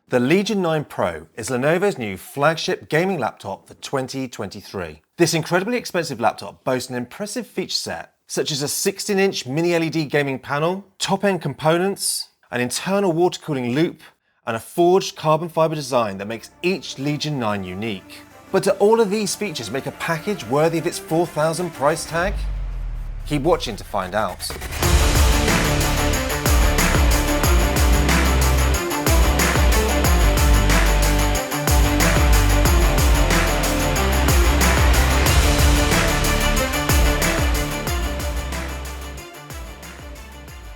The Legion 9 Pro is Lenovo's new flagship gaming laptop for 2023. This incredibly expensive laptop boasts an impressive feature set, such as a 16-inch mini LED gaming panel, top-end components, an internal water cooling loop, and a forged carbon fiber design that makes each Legion 9 unique. But do all of these features make a package worthy of its $4,000 price tag? Keep watching to find out.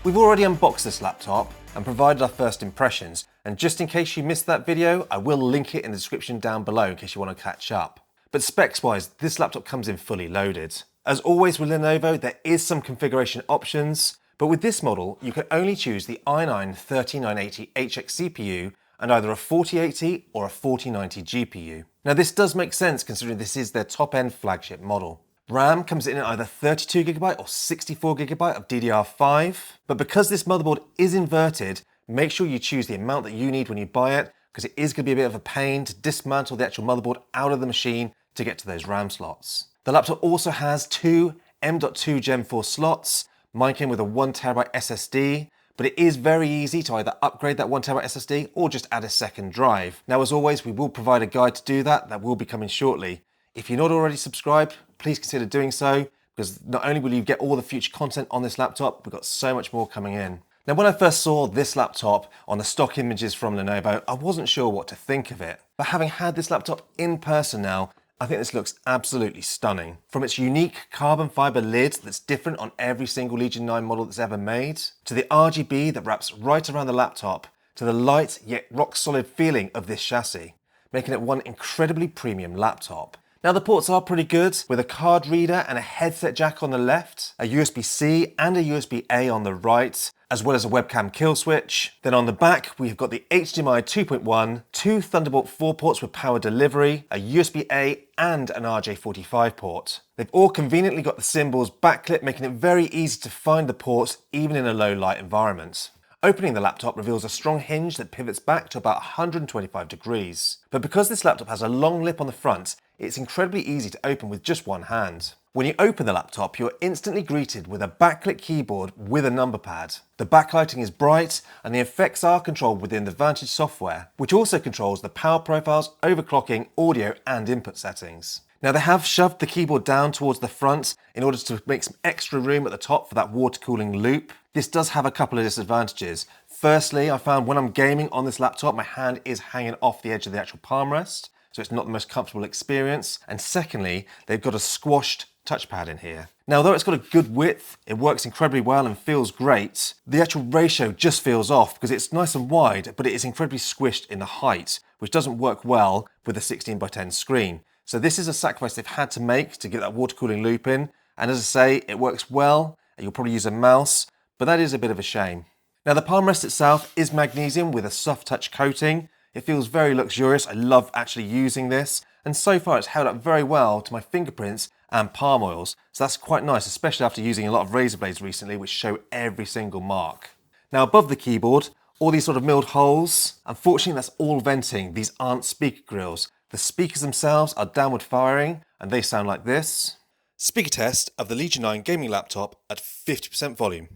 We've already unboxed this laptop and provided our first impressions, and just in case you missed that video, I will link it in the description down below in case you want to catch up. But specs wise, this laptop comes in fully loaded. As always with Lenovo, there is some configuration options, but with this model, you can only choose the i9-3980HX CPU and either a 4080 or a 4090 GPU. Now this does make sense considering this is their top-end flagship model. RAM comes in at either 32GB or 64GB of DDR5, but because this motherboard is inverted, make sure you choose the amount that you need when you buy it, because it is going to be a bit of a pain to dismantle the actual motherboard out of the machine to get to those RAM slots. The laptop also has two M.2 Gen 4 slots. Mine came with a 1TB SSD, but it is very easy to either upgrade that 1TB SSD or just add a second drive. Now as always, we will provide a guide to do that. That will be coming shortly. If you're not already subscribed, please consider doing so, because not only will you get all the future content on this laptop, we've got so much more coming in. Now when I first saw this laptop on the stock images from Lenovo, I wasn't sure what to think of it. But having had this laptop in person now, I think this looks absolutely stunning. From its unique carbon fiber lid that's different on every single Legion 9 model that's ever made, to the RGB that wraps right around the laptop, to the light yet rock solid feeling of this chassis, making it one incredibly premium laptop. Now the ports are pretty good, with a card reader and a headset jack on the left, a USB-C and a USB-A on the right, as well as a webcam kill switch. Then on the back, we've got the HDMI 2.1, two Thunderbolt 4 ports with power delivery, a USB-A and an RJ45 port. They've all conveniently got the symbols backlit, making it very easy to find the ports even in a low light environment. Opening the laptop reveals a strong hinge that pivots back to about 125 degrees. But because this laptop has a long lip on the front, it's incredibly easy to open with just one hand. When you open the laptop, you're instantly greeted with a backlit keyboard with a number pad. The backlighting is bright and the effects are controlled within the Vantage software, which also controls the power profiles, overclocking, audio and input settings. Now they have shoved the keyboard down towards the front in order to make some extra room at the top for that water cooling loop. This does have a couple of disadvantages. Firstly, I found when I'm gaming on this laptop, my hand is hanging off the edge of the actual palm rest, so it's not the most comfortable experience. And secondly, they've got a squashed touchpad in here. Now, although it's got a good width, it works incredibly well and feels great, the actual ratio just feels off because it's nice and wide, but it is incredibly squished in the height, which doesn't work well with a 16:10 screen. So this is a sacrifice they've had to make to get that water cooling loop in. And as I say, it works well, and you'll probably use a mouse, but that is a bit of a shame. Now the palm rest itself is magnesium with a soft touch coating. It feels very luxurious. I love actually using this. And so far it's held up very well to my fingerprints and palm oils. So that's quite nice, especially after using a lot of razor blades recently, which show every single mark. Now above the keyboard, all these sort of milled holes. Unfortunately, that's all venting. These aren't speaker grills. The speakers themselves are downward firing and they sound like this. Speaker test of the Legion 9 gaming laptop at 50% volume.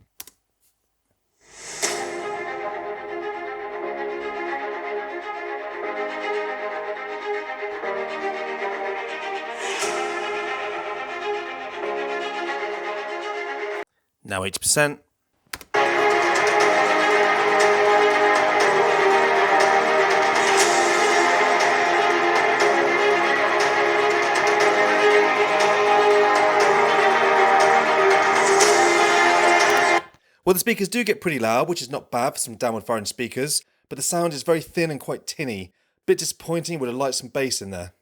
Now 80%. Well, the speakers do get pretty loud, which is not bad for some downward firing speakers, but the sound is very thin and quite tinny. Bit disappointing, would have liked some bass in there.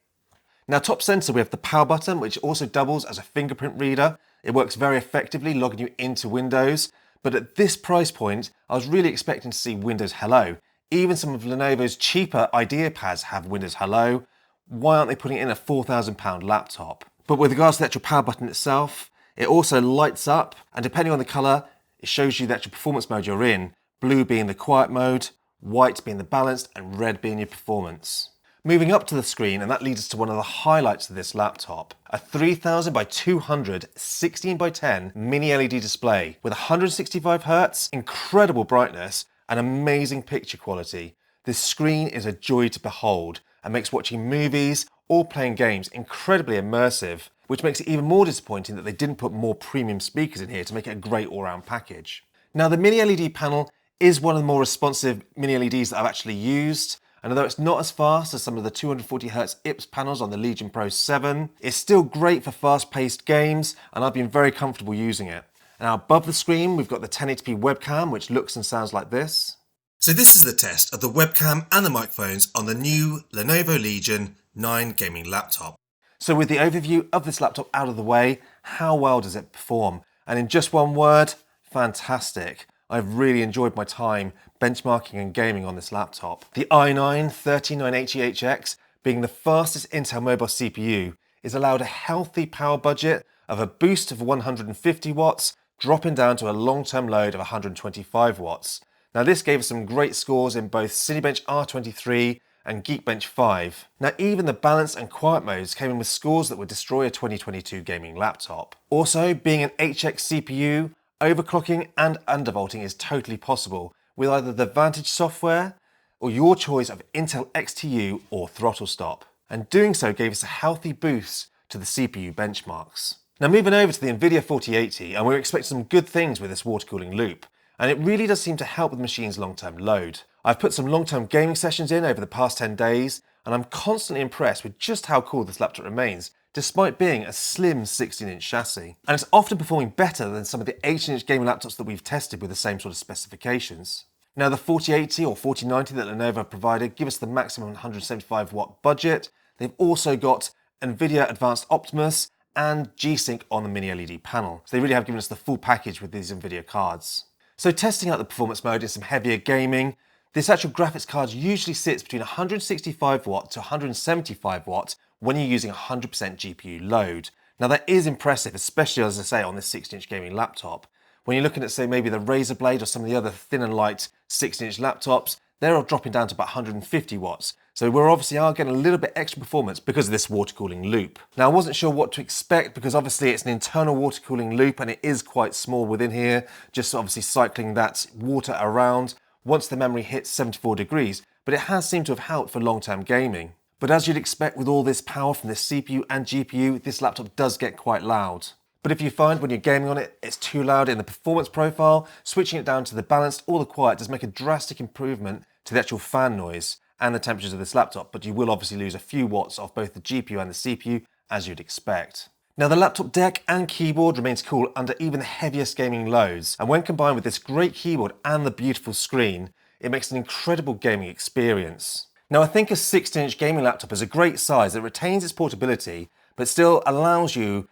Now top center we have the power button, which also doubles as a fingerprint reader. It works very effectively logging you into Windows, but at this price point I was really expecting to see Windows Hello. Even some of Lenovo's cheaper IdeaPads have Windows Hello. Why aren't they putting it in a £4,000 laptop? But with regards to the actual power button itself, it also lights up, and depending on the colour, it shows you the actual performance mode you're in, blue being the quiet mode, white being the balanced and red being your performance. Moving up to the screen, and that leads us to one of the highlights of this laptop, a 3000 by 200 16 by 10 mini LED display with 165Hz, incredible brightness and amazing picture quality. This screen is a joy to behold and makes watching movies or playing games incredibly immersive, which makes it even more disappointing that they didn't put more premium speakers in here to make it a great all-round package. Now, the mini LED panel is one of the more responsive mini LEDs that I've actually used. And although it's not as fast as some of the 240Hz IPS panels on the Legion Pro 7, it's still great for fast-paced games, and I've been very comfortable using it. Now above the screen, we've got the 1080p webcam, which looks and sounds like this. So this is the test of the webcam and the microphones on the new Lenovo Legion 9 gaming laptop. So with the overview of this laptop out of the way, how well does it perform? And in just one word, fantastic. I've really enjoyed my time benchmarking and gaming on this laptop. The i9-13980HX, being the fastest Intel mobile CPU, is allowed a healthy power budget of a boost of 150 watts, dropping down to a long-term load of 125 watts. Now this gave us some great scores in both Cinebench R23 and Geekbench 5. Now even the balance and quiet modes came in with scores that would destroy a 2022 gaming laptop. Also, being an HX CPU, overclocking and undervolting is totally possible with either the Vantage software or your choice of Intel XTU or throttle stop. And doing so gave us a healthy boost to the CPU benchmarks. Now moving over to the NVIDIA 4080, and we're expecting some good things with this water cooling loop. And it really does seem to help with the machine's long-term load. I've put some long-term gaming sessions in over the past 10 days, and I'm constantly impressed with just how cool this laptop remains, despite being a slim 16-inch chassis. And it's often performing better than some of the 18-inch gaming laptops that we've tested with the same sort of specifications. Now the 4080 or 4090 that Lenovo have provided give us the maximum 175 watt budget. They've also got NVIDIA Advanced Optimus and G-Sync on the mini LED panel. So they really have given us the full package with these NVIDIA cards. So testing out the performance mode in some heavier gaming, this actual graphics card usually sits between 165 watt to 175 watt when you're using 100% GPU load. Now that is impressive, especially as I say on this 16-inch gaming laptop. When you're looking at say maybe the Razer Blade or some of the other thin and light 16-inch laptops, they're all dropping down to about 150 watts. So we're obviously getting a little bit extra performance because of this water cooling loop. Now I wasn't sure what to expect because obviously it's an internal water cooling loop and it is quite small within here, just obviously cycling that water around once the memory hits 74 degrees, but it has seemed to have helped for long-term gaming. But as you'd expect with all this power from this CPU and GPU, this laptop does get quite loud. But if you find when you're gaming on it, it's too loud in the performance profile, switching it down to the balanced or the quiet does make a drastic improvement to the actual fan noise and the temperatures of this laptop, but you will obviously lose a few watts off both the GPU and the CPU as you'd expect. Now the laptop deck and keyboard remains cool under even the heaviest gaming loads, and when combined with this great keyboard and the beautiful screen, it makes an incredible gaming experience. Now I think a 16-inch gaming laptop is a great size that retains its portability, but still allows you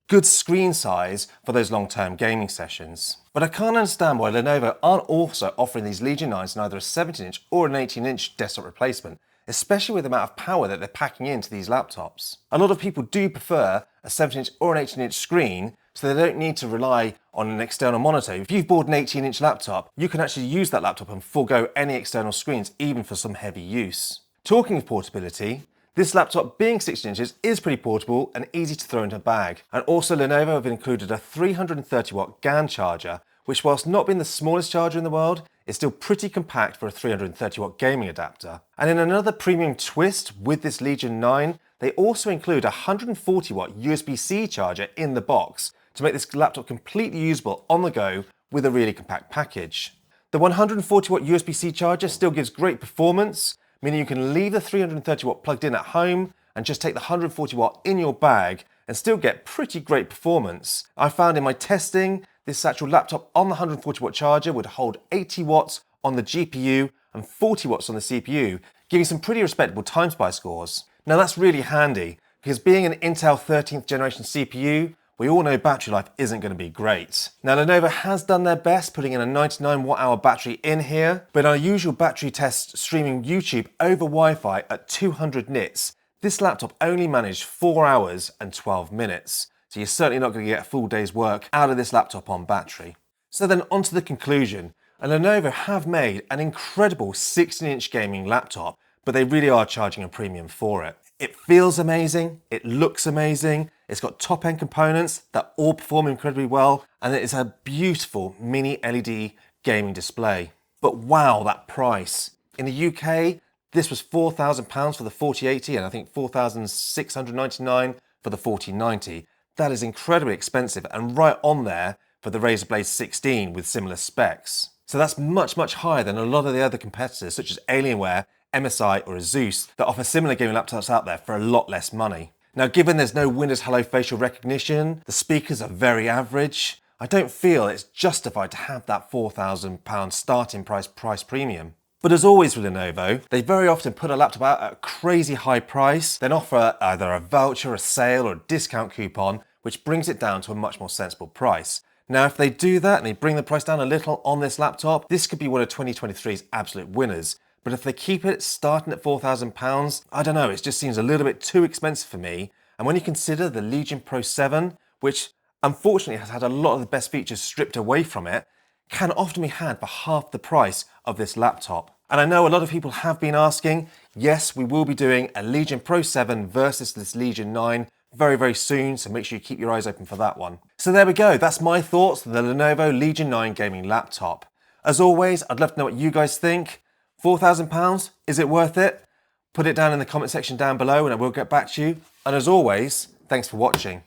good screen size for those long-term gaming sessions. But I can't understand why Lenovo aren't also offering these Legion 9s in either a 17-inch or an 18-inch desktop replacement, especially with the amount of power that they're packing into these laptops. A lot of people do prefer a 17-inch or an 18-inch screen, so they don't need to rely on an external monitor. If you've bought an 18-inch laptop, you can actually use that laptop and forego any external screens, even for some heavy use. Talking of portability, this laptop being 16 inches is pretty portable and easy to throw into a bag. And also Lenovo have included a 330 watt GAN charger, which whilst not being the smallest charger in the world, is still pretty compact for a 330 watt gaming adapter. And in another premium twist with this Legion 9, they also include a 140 watt USB-C charger in the box to make this laptop completely usable on the go with a really compact package. The 140 watt USB-C charger still gives great performance, meaning you can leave the 330 watt plugged in at home and just take the 140 watt in your bag and still get pretty great performance. I found in my testing, this actual laptop on the 140 watt charger would hold 80 watts on the GPU and 40 watts on the CPU, giving some pretty respectable time spy scores. Now that's really handy, because being an Intel 13th generation CPU, we all know battery life isn't going to be great. Now Lenovo has done their best putting in a 99 watt hour battery in here, but in our usual battery test streaming YouTube over Wi-Fi at 200 nits, this laptop only managed 4 hours and 12 minutes. So you're certainly not going to get a full day's work out of this laptop on battery. So then on to the conclusion. And Lenovo have made an incredible 16-inch gaming laptop, but they really are charging a premium for it. It feels amazing, it looks amazing, it's got top-end components that all perform incredibly well, and it is a beautiful mini LED gaming display. But wow, that price. In the UK, this was £4,000 for the 4080 and I think £4,699 for the 4090. That is incredibly expensive and right on there for the Razer Blade 16 with similar specs. So that's much, much higher than a lot of the other competitors such as Alienware, MSI or Asus that offer similar gaming laptops out there for a lot less money. Now, given there's no Windows Hello facial recognition, the speakers are very average, I don't feel it's justified to have that £4,000 starting price premium. But as always with Lenovo, they very often put a laptop out at a crazy high price, then offer either a voucher, a sale or a discount coupon, which brings it down to a much more sensible price. Now, if they do that and they bring the price down a little on this laptop, this could be one of 2023's absolute winners. But if they keep it starting at £4,000, I don't know, it just seems a little bit too expensive for me. And when you consider the Legion Pro 7, which unfortunately has had a lot of the best features stripped away from it, can often be had for half the price of this laptop. And I know a lot of people have been asking, yes, we will be doing a Legion Pro 7 versus this Legion 9 very, very soon, so make sure you keep your eyes open for that one. So there we go, that's my thoughts on the Lenovo Legion 9 gaming laptop. As always, I'd love to know what you guys think. £4,000, is it worth it? Put it down in the comment section down below and I will get back to you. And as always, thanks for watching.